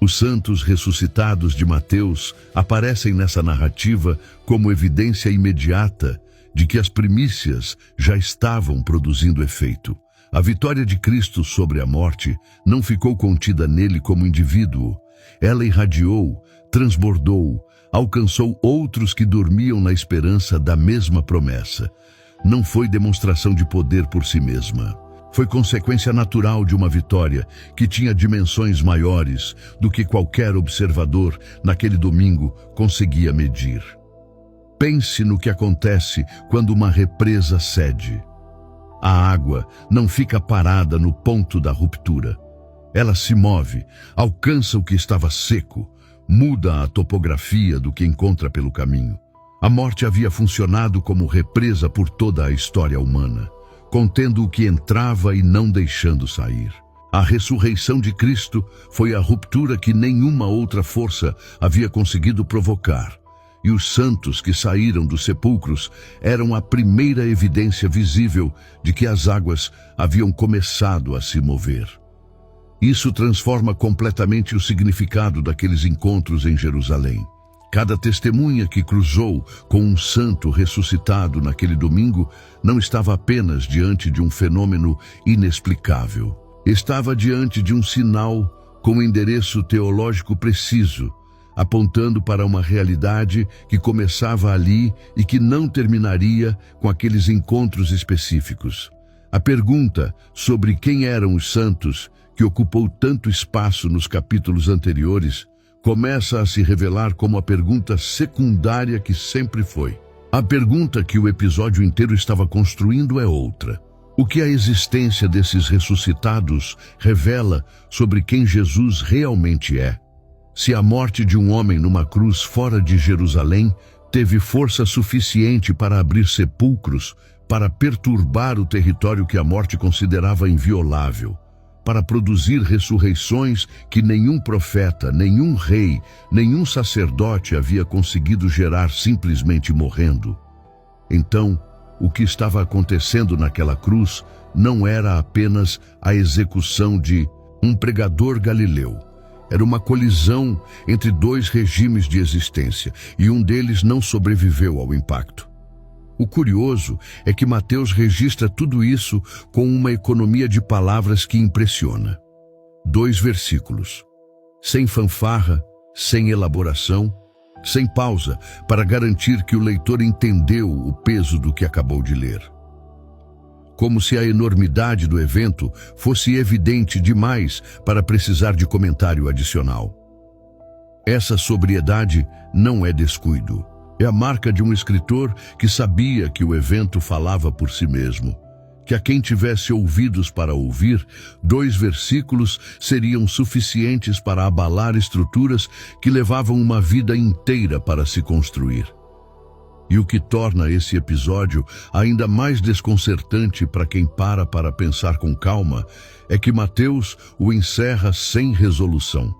Os santos ressuscitados de Mateus aparecem nessa narrativa como evidência imediata de que as primícias já estavam produzindo efeito. A vitória de Cristo sobre a morte não ficou contida nele como indivíduo. Ela irradiou, transbordou, alcançou outros que dormiam na esperança da mesma promessa. Não foi demonstração de poder por si mesma. Foi consequência natural de uma vitória que tinha dimensões maiores do que qualquer observador naquele domingo conseguia medir. Pense no que acontece quando uma represa cede. A água não fica parada no ponto da ruptura. Ela se move, alcança o que estava seco, muda a topografia do que encontra pelo caminho. A morte havia funcionado como represa por toda a história humana, contendo o que entrava e não deixando sair. A ressurreição de Cristo foi a ruptura que nenhuma outra força havia conseguido provocar. E os santos que saíram dos sepulcros eram a primeira evidência visível de que as águas haviam começado a se mover. Isso transforma completamente o significado daqueles encontros em Jerusalém. Cada testemunha que cruzou com um santo ressuscitado naquele domingo não estava apenas diante de um fenômeno inexplicável. Estava diante de um sinal com endereço teológico preciso, apontando para uma realidade que começava ali e que não terminaria com aqueles encontros específicos. A pergunta sobre quem eram os santos, que ocupou tanto espaço nos capítulos anteriores, começa a se revelar como a pergunta secundária que sempre foi. A pergunta que o episódio inteiro estava construindo é outra. O que a existência desses ressuscitados revela sobre quem Jesus realmente é? Se a morte de um homem numa cruz fora de Jerusalém teve força suficiente para abrir sepulcros, para perturbar o território que a morte considerava inviolável, para produzir ressurreições que nenhum profeta, nenhum rei, nenhum sacerdote havia conseguido gerar simplesmente morrendo. Então, o que estava acontecendo naquela cruz não era apenas a execução de um pregador galileu. Era uma colisão entre dois regimes de existência, e um deles não sobreviveu ao impacto. O curioso é que Mateus registra tudo isso com uma economia de palavras que impressiona. 2 versículos, sem fanfarra, sem elaboração, sem pausa, para garantir que o leitor entendeu o peso do que acabou de ler. Como se a enormidade do evento fosse evidente demais para precisar de comentário adicional. Essa sobriedade não é descuido. É a marca de um escritor que sabia que o evento falava por si mesmo, que a quem tivesse ouvidos para ouvir, 2 versículos seriam suficientes para abalar estruturas que levavam uma vida inteira para se construir. E o que torna esse episódio ainda mais desconcertante para quem para pensar com calma é que Mateus o encerra sem resolução.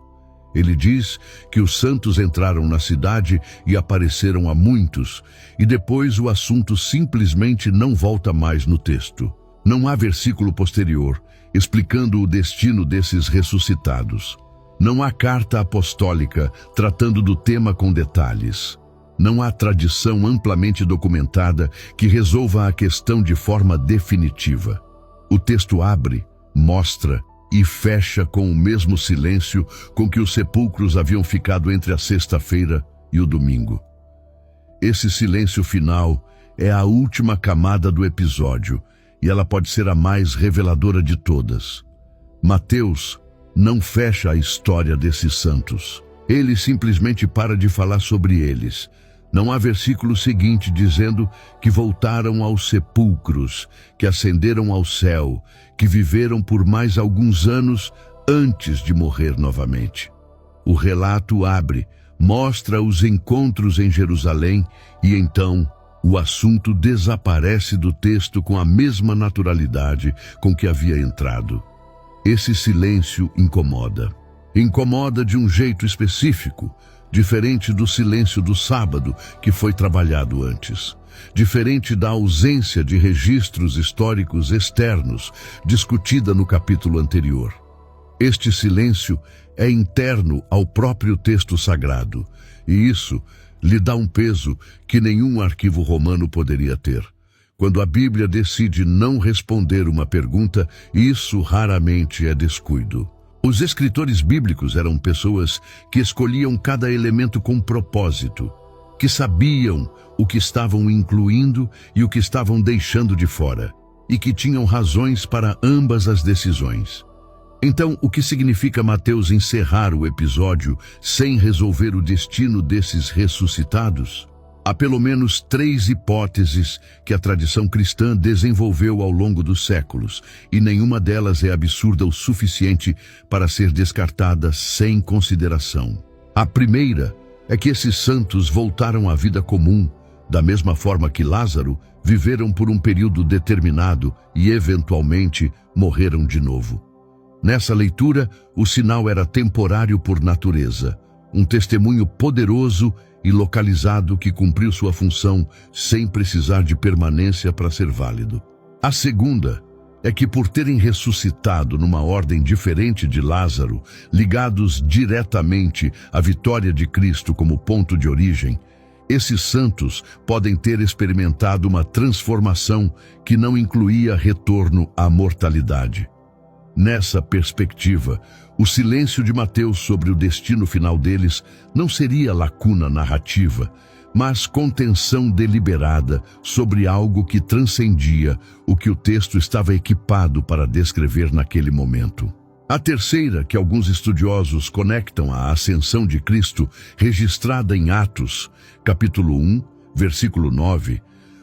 Ele diz que os santos entraram na cidade e apareceram a muitos, e depois o assunto simplesmente não volta mais no texto. Não há versículo posterior explicando o destino desses ressuscitados. Não há carta apostólica tratando do tema com detalhes. Não há tradição amplamente documentada que resolva a questão de forma definitiva. O texto abre, mostra e fecha com o mesmo silêncio com que os sepulcros haviam ficado entre a sexta-feira e o domingo. Esse silêncio final é a última camada do episódio e ela pode ser a mais reveladora de todas. Mateus não fecha a história desses santos. Ele simplesmente para de falar sobre eles. Não há versículo seguinte dizendo que voltaram aos sepulcros, que ascenderam ao céu, que viveram por mais alguns anos antes de morrer novamente. O relato abre, mostra os encontros em Jerusalém e então o assunto desaparece do texto com a mesma naturalidade com que havia entrado. Esse silêncio incomoda. Incomoda de um jeito específico, diferente do silêncio do sábado que foi trabalhado antes. Diferente da ausência de registros históricos externos, discutida no capítulo anterior. Este silêncio é interno ao próprio texto sagrado, e isso lhe dá um peso que nenhum arquivo romano poderia ter. Quando a Bíblia decide não responder uma pergunta, isso raramente é descuido. Os escritores bíblicos eram pessoas que escolhiam cada elemento com propósito, que sabiam o que estavam incluindo e o que estavam deixando de fora, e que tinham razões para ambas as decisões. Então, o que significa Mateus encerrar o episódio sem resolver o destino desses ressuscitados? Há pelo menos 3 hipóteses que a tradição cristã desenvolveu ao longo dos séculos, e nenhuma delas é absurda o suficiente para ser descartada sem consideração. A primeira é que esses santos voltaram à vida comum, da mesma forma que Lázaro, viveram por um período determinado e, eventualmente, morreram de novo. Nessa leitura, o sinal era temporário por natureza, um testemunho poderoso e localizado que cumpriu sua função sem precisar de permanência para ser válido. A segunda é que, por terem ressuscitado numa ordem diferente de Lázaro, ligados diretamente à vitória de Cristo como ponto de origem, esses santos podem ter experimentado uma transformação que não incluía retorno à mortalidade. Nessa perspectiva, o silêncio de Mateus sobre o destino final deles não seria lacuna narrativa, mas contenção deliberada sobre algo que transcendia o que o texto estava equipado para descrever naquele momento. A terceira, que alguns estudiosos conectam à ascensão de Cristo, registrada em Atos, capítulo 1, versículo 9,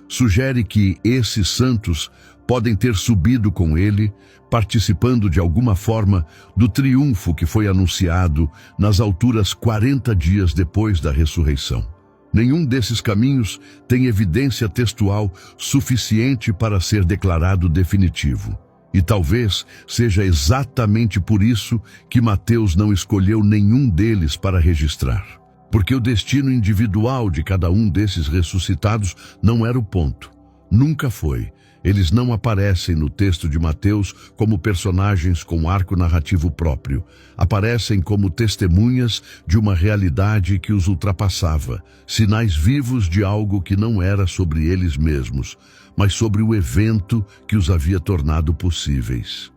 sugere que esses santos podem ter subido com ele, participando de alguma forma do triunfo que foi anunciado nas alturas 40 dias depois da ressurreição. Nenhum desses caminhos tem evidência textual suficiente para ser declarado definitivo. E talvez seja exatamente por isso que Mateus não escolheu nenhum deles para registrar. Porque o destino individual de cada um desses ressuscitados não era o ponto. Nunca foi. Eles não aparecem no texto de Mateus como personagens com arco narrativo próprio. Aparecem como testemunhas de uma realidade que os ultrapassava, sinais vivos de algo que não era sobre eles mesmos, mas sobre o evento que os havia tornado possíveis.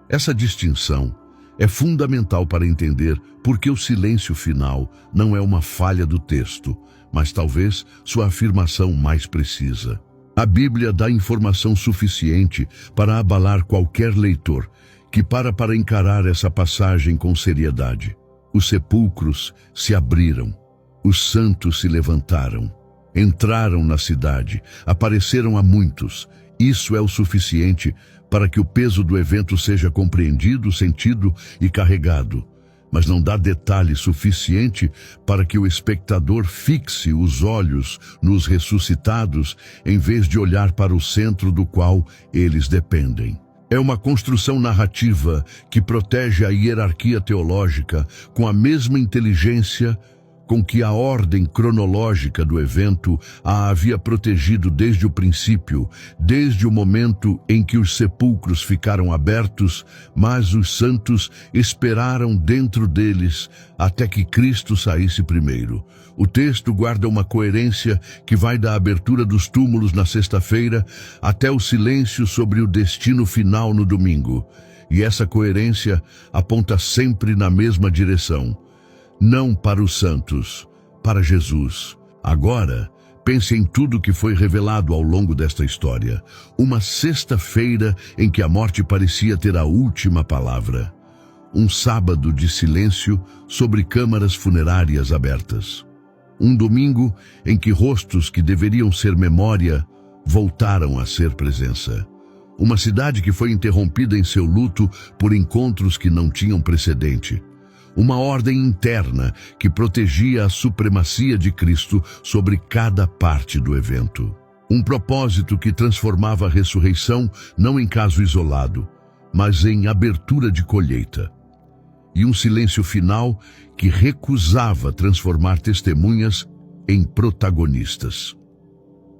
Essa distinção é fundamental para entender por que o silêncio final não é uma falha do texto, mas talvez sua afirmação mais precisa. A Bíblia dá informação suficiente para abalar qualquer leitor que para encarar essa passagem com seriedade. Os sepulcros se abriram, os santos se levantaram, entraram na cidade, apareceram a muitos. Isso é o suficiente para que o peso do evento seja compreendido, sentido e carregado, mas não dá detalhe suficiente para que o espectador fixe os olhos nos ressuscitados em vez de olhar para o centro do qual eles dependem. É uma construção narrativa que protege a hierarquia teológica com a mesma inteligência com que a ordem cronológica do evento a havia protegido desde o princípio, desde o momento em que os sepulcros ficaram abertos, mas os santos esperaram dentro deles até que Cristo saísse primeiro. O texto guarda uma coerência que vai da abertura dos túmulos na sexta-feira até o silêncio sobre o destino final no domingo. E essa coerência aponta sempre na mesma direção. Não para os santos, para Jesus. Agora, pense em tudo que foi revelado ao longo desta história. Uma sexta-feira em que a morte parecia ter a última palavra. Um sábado de silêncio sobre câmaras funerárias abertas. Um domingo em que rostos que deveriam ser memória voltaram a ser presença. Uma cidade que foi interrompida em seu luto por encontros que não tinham precedente. Uma ordem interna que protegia a supremacia de Cristo sobre cada parte do evento. Um propósito que transformava a ressurreição não em caso isolado, mas em abertura de colheita. E um silêncio final que recusava transformar testemunhas em protagonistas.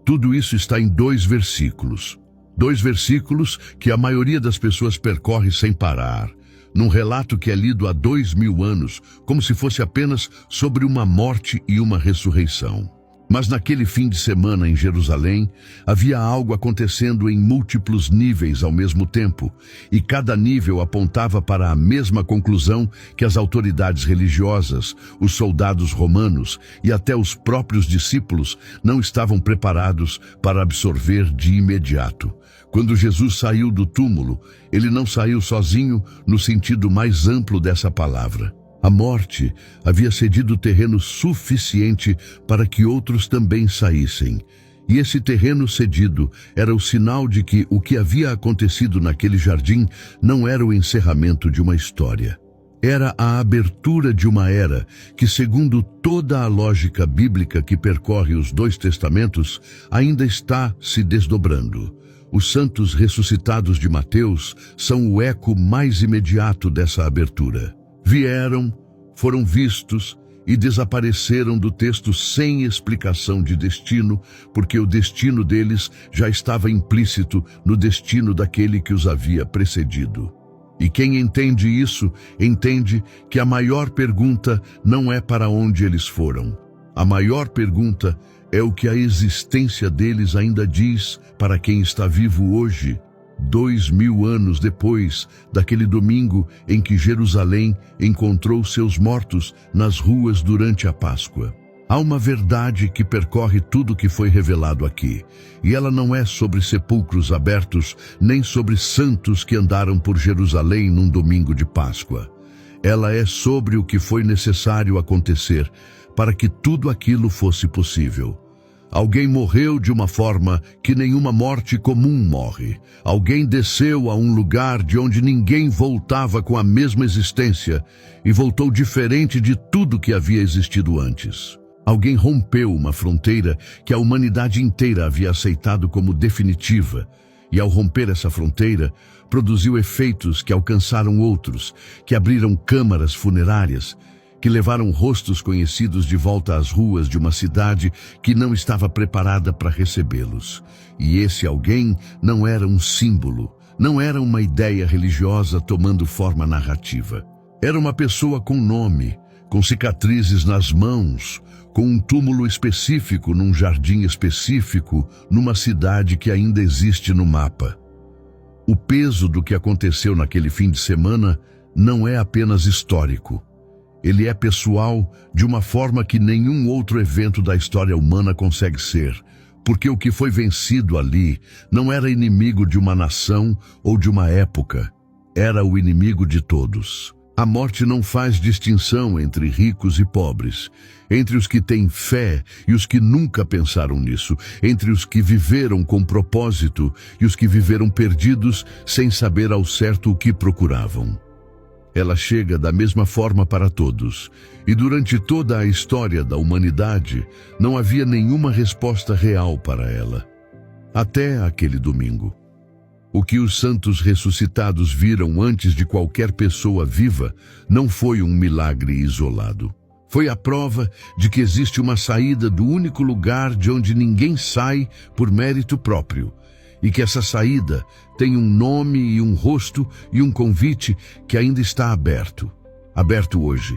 Tudo isso está em 2 versículos. 2 versículos que a maioria das pessoas percorre sem parar. Num relato que é lido há 2000 anos, como se fosse apenas sobre uma morte e uma ressurreição. Mas naquele fim de semana em Jerusalém, havia algo acontecendo em múltiplos níveis ao mesmo tempo, e cada nível apontava para a mesma conclusão que as autoridades religiosas, os soldados romanos e até os próprios discípulos não estavam preparados para absorver de imediato. Quando Jesus saiu do túmulo, ele não saiu sozinho no sentido mais amplo dessa palavra. A morte havia cedido terreno suficiente para que outros também saíssem. E esse terreno cedido era o sinal de que o que havia acontecido naquele jardim não era o encerramento de uma história. Era a abertura de uma era que, segundo toda a lógica bíblica que percorre os 2 testamentos, ainda está se desdobrando. Os santos ressuscitados de Mateus são o eco mais imediato dessa abertura. Vieram, foram vistos e desapareceram do texto sem explicação de destino, porque o destino deles já estava implícito no destino daquele que os havia precedido. E quem entende isso, entende que a maior pergunta não é para onde eles foram. A maior pergunta é o que a existência deles ainda diz para quem está vivo hoje, 2000 anos depois daquele domingo em que Jerusalém encontrou seus mortos nas ruas durante a Páscoa. Há uma verdade que percorre tudo que foi revelado aqui, e ela não é sobre sepulcros abertos, nem sobre santos que andaram por Jerusalém num domingo de Páscoa. Ela é sobre o que foi necessário acontecer para que tudo aquilo fosse possível. Alguém morreu de uma forma que nenhuma morte comum morre. Alguém desceu a um lugar de onde ninguém voltava com a mesma existência e voltou diferente de tudo que havia existido antes. Alguém rompeu uma fronteira que a humanidade inteira havia aceitado como definitiva, e ao romper essa fronteira, produziu efeitos que alcançaram outros, que abriram câmaras funerárias, que levaram rostos conhecidos de volta às ruas de uma cidade que não estava preparada para recebê-los. E esse alguém não era um símbolo, não era uma ideia religiosa tomando forma narrativa. Era uma pessoa com nome, com cicatrizes nas mãos, com um túmulo específico num jardim específico, numa cidade que ainda existe no mapa. O peso do que aconteceu naquele fim de semana não é apenas histórico. Ele é pessoal de uma forma que nenhum outro evento da história humana consegue ser, porque o que foi vencido ali não era inimigo de uma nação ou de uma época, era o inimigo de todos. A morte não faz distinção entre ricos e pobres, entre os que têm fé e os que nunca pensaram nisso, entre os que viveram com propósito e os que viveram perdidos sem saber ao certo o que procuravam. Ela chega da mesma forma para todos, e durante toda a história da humanidade não havia nenhuma resposta real para ela. Até aquele domingo. O que os santos ressuscitados viram antes de qualquer pessoa viva não foi um milagre isolado. Foi a prova de que existe uma saída do único lugar de onde ninguém sai por mérito próprio, e que essa saída tem um nome e um rosto e um convite que ainda está aberto hoje,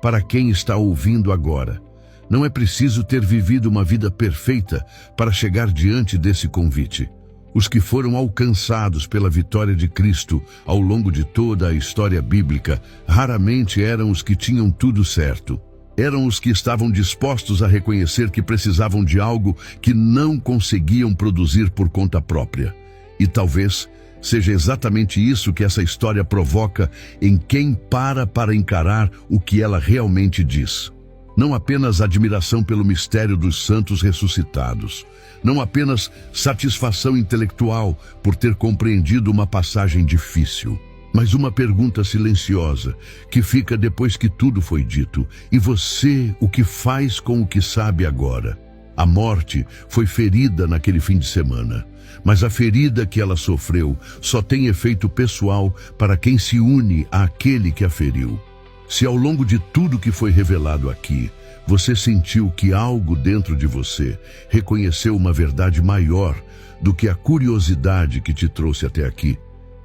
para quem está ouvindo agora. Não é preciso ter vivido uma vida perfeita para chegar diante desse convite. Os que foram alcançados pela vitória de Cristo ao longo de toda a história bíblica raramente eram os que tinham tudo certo. Eram os que estavam dispostos a reconhecer que precisavam de algo que não conseguiam produzir por conta própria. E talvez seja exatamente isso que essa história provoca em quem para encarar o que ela realmente diz. Não apenas admiração pelo mistério dos santos ressuscitados, não apenas satisfação intelectual por ter compreendido uma passagem difícil, mas uma pergunta silenciosa que fica depois que tudo foi dito. E você, o que faz com o que sabe agora? A morte foi ferida naquele fim de semana, mas a ferida que ela sofreu só tem efeito pessoal para quem se une àquele que a feriu. Se ao longo de tudo que foi revelado aqui, você sentiu que algo dentro de você reconheceu uma verdade maior do que a curiosidade que te trouxe até aqui,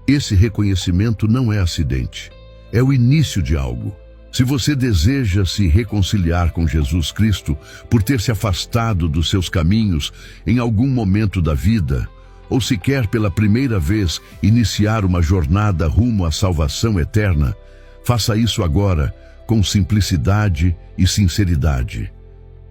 esse reconhecimento não é acidente, é o início de algo. Se você deseja se reconciliar com Jesus Cristo por ter se afastado dos seus caminhos em algum momento da vida, ou se quer pela primeira vez iniciar uma jornada rumo à salvação eterna, faça isso agora com simplicidade e sinceridade.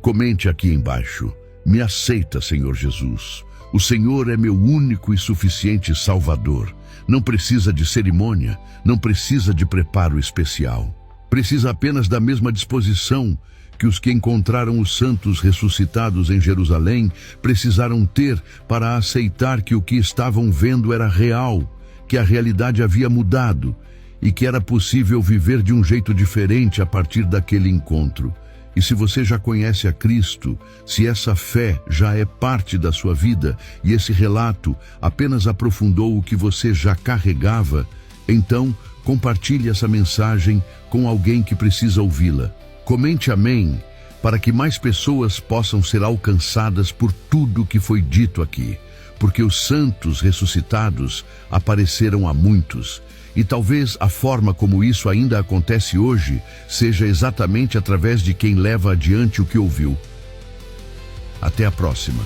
Comente aqui embaixo: me aceita, Senhor Jesus. O Senhor é meu único e suficiente Salvador. Não precisa de cerimônia, não precisa de preparo especial. Precisa apenas da mesma disposição que os que encontraram os santos ressuscitados em Jerusalém precisaram ter para aceitar que o que estavam vendo era real, que a realidade havia mudado e que era possível viver de um jeito diferente a partir daquele encontro. E se você já conhece a Cristo, se essa fé já é parte da sua vida e esse relato apenas aprofundou o que você já carregava, então compartilhe essa mensagem com alguém que precisa ouvi-la. Comente amém, para que mais pessoas possam ser alcançadas por tudo que foi dito aqui, porque os santos ressuscitados apareceram a muitos. E talvez a forma como isso ainda acontece hoje seja exatamente através de quem leva adiante o que ouviu. Até a próxima.